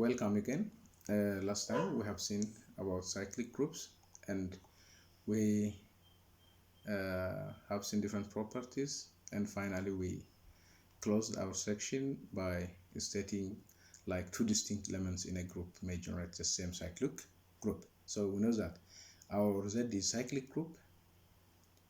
Welcome again. Last time we have seen about cyclic groups, and we have seen different properties, and finally we closed our section by stating like two distinct elements in a group may generate the same cyclic group. So we know that our Z is cyclic group,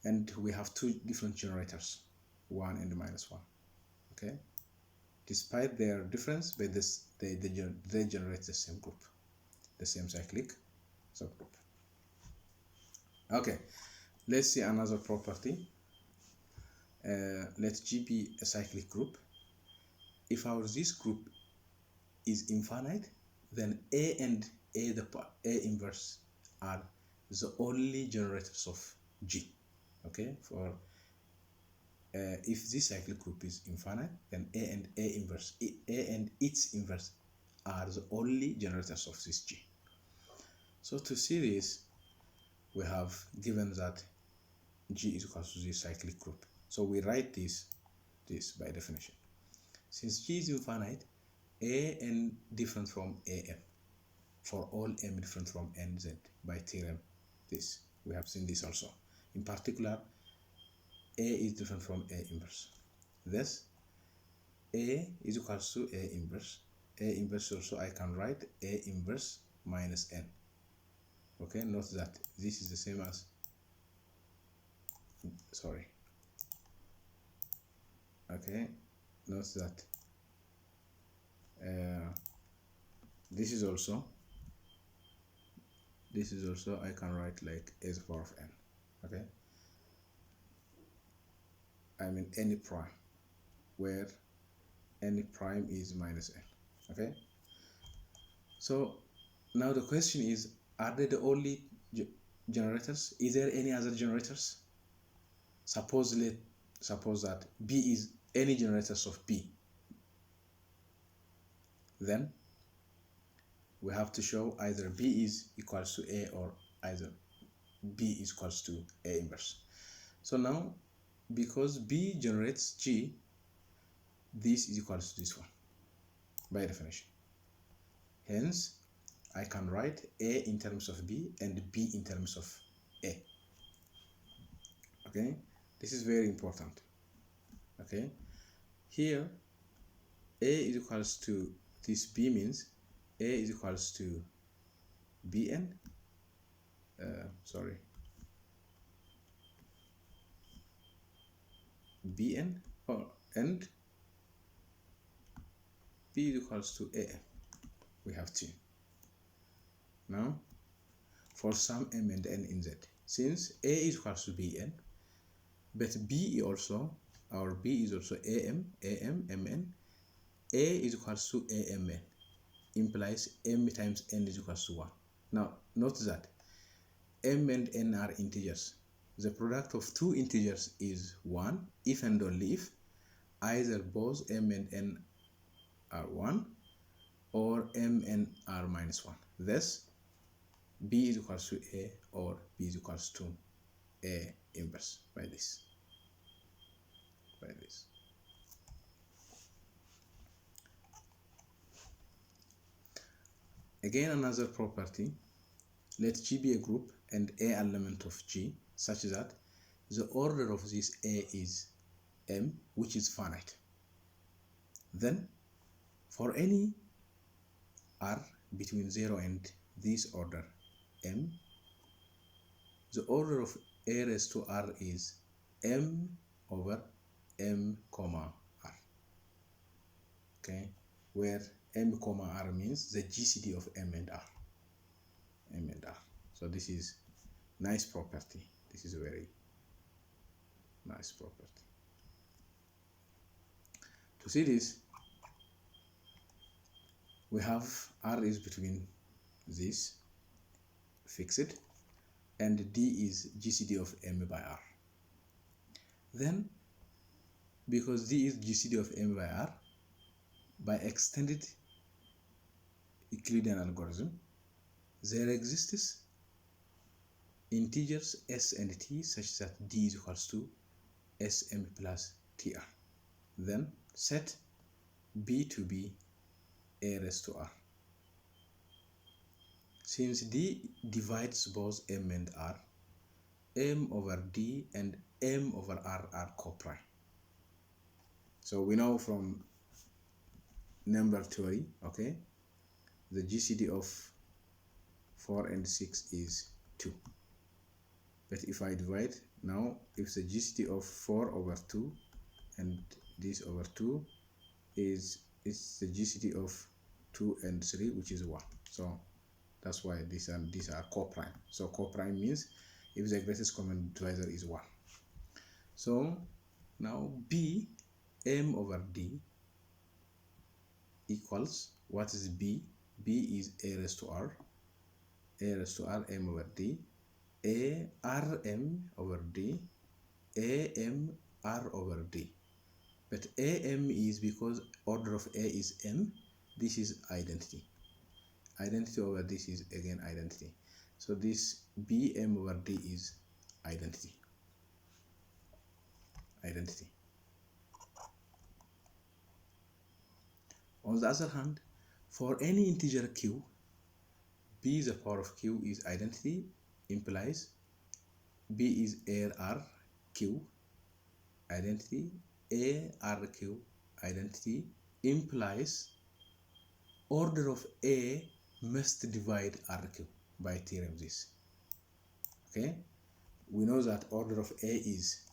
and we have two different generators, 1 and -1. Okay, despite their difference, but they generate the same group, the same cyclic subgroup. Okay, let's see another property. Let G be a cyclic group. If our this group is infinite, then A and A inverse are the only generators of G. Okay, for if this cyclic group is infinite, then A and its inverse are the only generators of this G. So to see this, we have given that G is equal to this cyclic group. So we write this by definition. Since G is infinite, A(n) different from A(m), for all m different from nz by theorem. We have seen this also. In particular, A is different from A inverse. Thus, A is equal to A inverse. A inverse also I can write A inverse minus n. Okay, note that this is the same as, sorry. Okay, note that this is also I can write like a to the power of n. Okay, I mean any prime where any prime is minus n. Okay, so now the question is, are they the only generators? Is there any other generators? Suppose that B is any generators of B. Then we have to show either B is equals to A or either B is equals to A inverse. So now, because B generates G, this is equals to this one by definition. Hence, I can write A in terms of B and B in terms of A. Okay, this is very important. Okay, here A is equals to this B means A is equals to Bn. Bn and B is equals to Am. We have two. Now, for some m and n in Z, since A is equals to Bn, but B also, our B is also Am, Mn, A is equals to Amn, implies m times n is equals to 1. Now, note that m and n are integers. The product of two integers is 1 if and only if either both m and n are 1 or m and n are minus 1. Thus, B is equals to A or B is equals to A inverse by this. Again, another property. Let G be a group and A element of G such that the order of this A is m, which is finite. Then, for any r between 0 and this order m, the order of A raised to r is m over m comma r. Okay, where m comma r means the GCD of m and r. So this is nice property. This is a very nice property. To see this, we have r is between this fixed and d is GCD of m by r. Then, because d is GCD of m by r, by extended Euclidean algorithm, there exists integers s and t such that d is equals to sm plus tr. Then set b to be a raised to r. Since D divides both M and R, M over D and M over R are coprime. So we know from number theory, okay, the GCD of 4 and 6 is 2. But if I divide now, if the GCD of 4 over 2 and this over 2 is the GCD of 2 and 3, which is 1. So that's why these are coprime. So coprime means if the greatest common divisor is 1. So now B M over D equals, what is B? B is A raised to R. A raised to R M over D. A R M over D. A M R over D. But AM is because order of A is M. This is identity. Identity over this is again identity. So this BM over D is identity. Identity. On the other hand, for any integer q, b the power of q is identity, implies b is AR q, identity, ARQ, identity, implies order of A must divide RQ by theorem this. Okay, we know that order of A is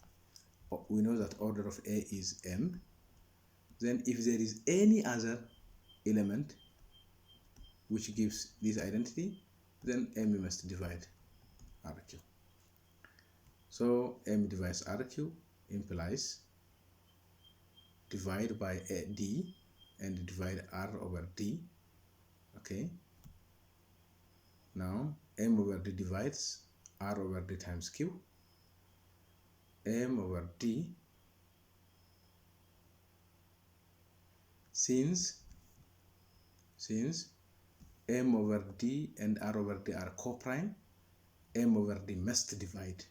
M. Then if there is any other element which gives this identity, then M must divide RQ. So M divides RQ implies divide by D and divide R over D. Okay, now M over D divides R over D times Q. M over D, since M over D and R over D are coprime, M over D must divide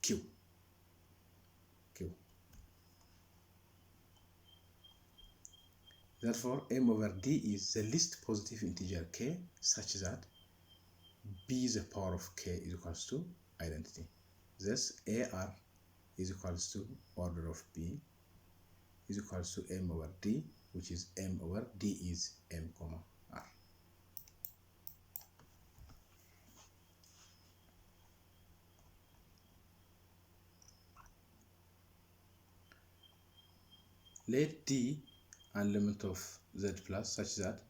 Q. Therefore, M over D is the least positive integer k such that b the power of k is equals to identity. Thus, AR is equals to order of b is equals to M over D, which is M over D is M comma R. Let D an element of Z plus such that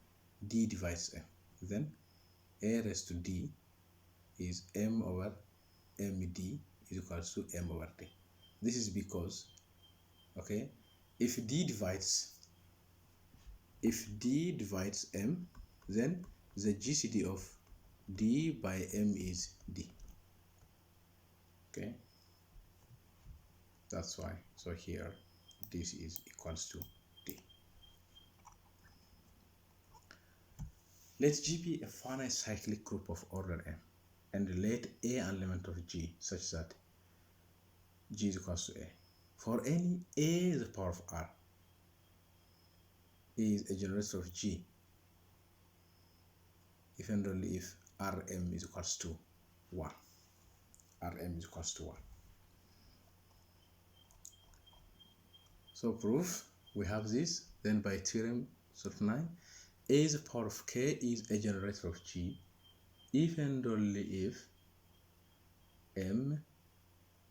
D divides M. Then A raised to D is M over MD is equals to M over D. This is because, okay, if D divides M, then the GCD of D by M is D. Okay, that's why. So here this is equals to D. Let G be a finite cyclic group of order M, and let A an element of G such that G is equals to A. For any A the power of R is a generator of G if and only if Rm is equals to 1. Rm is equals to 1. So proof, we have this. Then by theorem 39, A the power of K is a generator of G if and only if M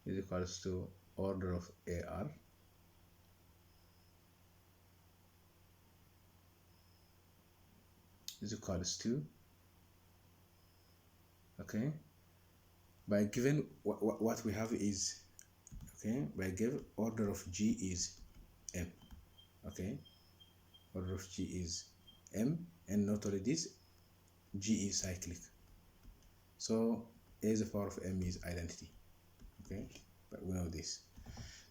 is equals to order of AR is equals to, okay, by given what we have is, okay, by given order of G is M, okay, order of G is M, and not only this, G is cyclic. So A the power of M is identity, okay, but we know this.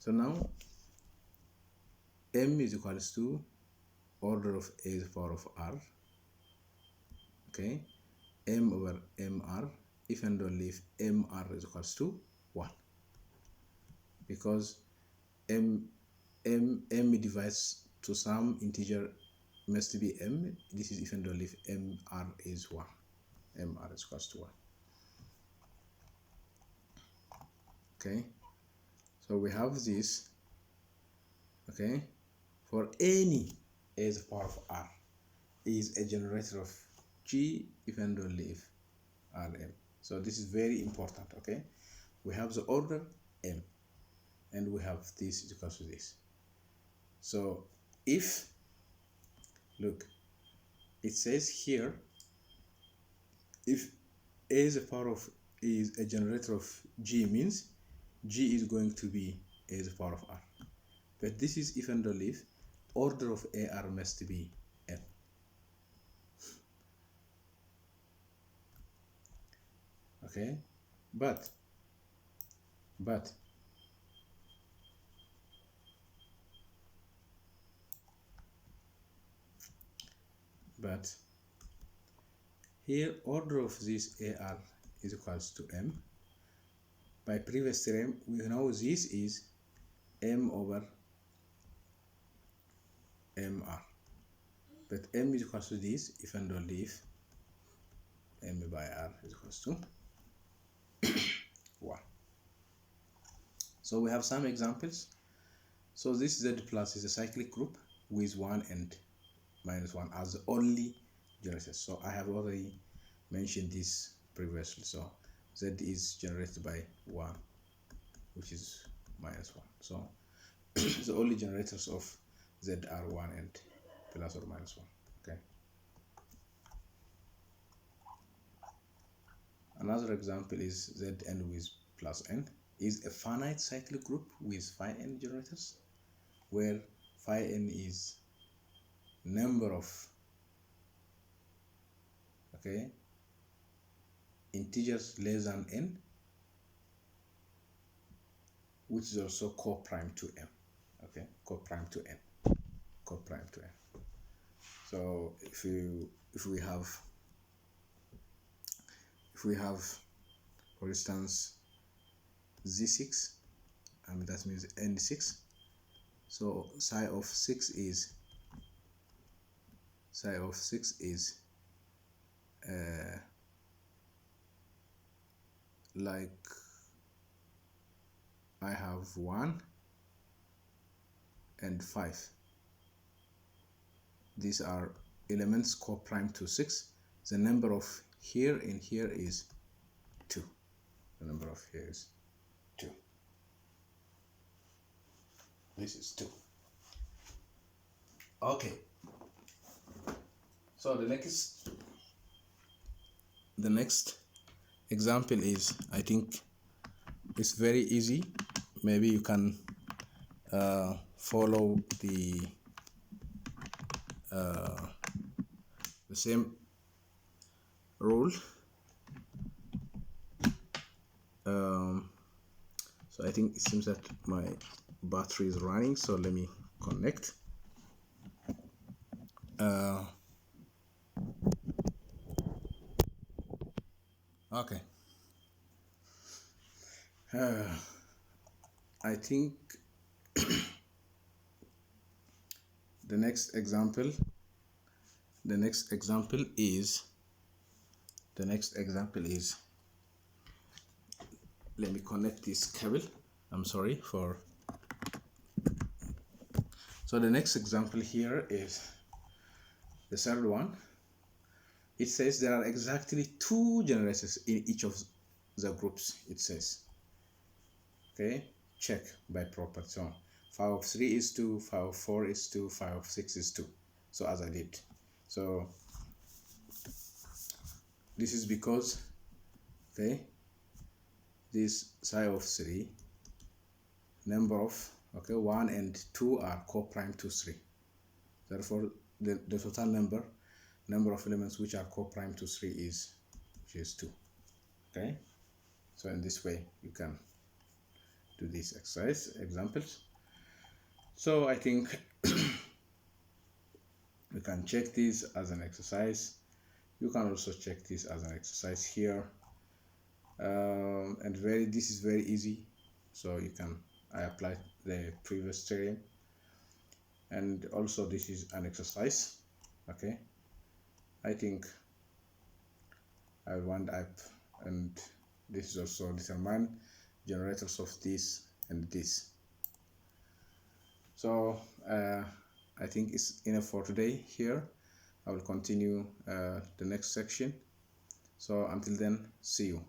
So now M is equals to order of A the power of R, okay, M over MR if and only if MR is equals to 1, because M divides to some integer must be M. This is if and only if MR is 1, mr is equals to 1. Okay, so we have this, okay, for any a to the power of r is a generator of g if and only if rm. So this is very important. Okay, we have the order m and we have this is equal to this. So if, look, it says here, if a is a power of is a generator of g, means g is going to be a to the power of r. But this is if and only if order of ar must be n. Okay, but here order of this ar is equals to m. By previous theorem we know this is m over mr, but m is equals to this if and only if m by r is equals to 1. So we have some examples. So this Z plus is a cyclic group with 1 and minus 1 as the only generators. So I have already mentioned this previously. So Z is generated by 1, which is minus 1. So the only generators of Z are 1 and plus or minus 1. Okay. Another example is Zn with plus n is a finite cyclic group with phi n generators, where phi n is number of, okay, integers less than n, which is also co-prime to m. Okay, co-prime to n, co-prime to n. So if we have for instance z6, and that means n6, so psi of 6 is like I have 1 and 5. These are elements co-prime to 6. The number of here in here is 2. The number of here is 2. This is 2. Okay. So the next example is, I think it's very easy. Maybe you can follow the same rule. So I think it seems that my battery is running, so let me connect. Okay. I think the next example is let me connect this cable. I'm sorry for. So the next example here is the third one. It says there are exactly 2 generators in each of the groups. It says, okay, check by property. So phi of 3 is 2, phi of 4 is 2, phi of 6 is 2. So as I did. So this is because, okay, this psi of 3, number of, okay, 1 and 2 are co-prime to 3. Therefore, the total number of elements which are co-prime to 3 is 2. Okay, so in this way you can do these examples. So I think you can check this as an exercise. You can also check this as an exercise here, and this is very easy. So you can, I applied the previous theorem, and also this is an exercise. Okay, I think I will wind up, and this is also determine generators of this and this. So I think it's enough for today here. I will continue the next section. So until then, see you.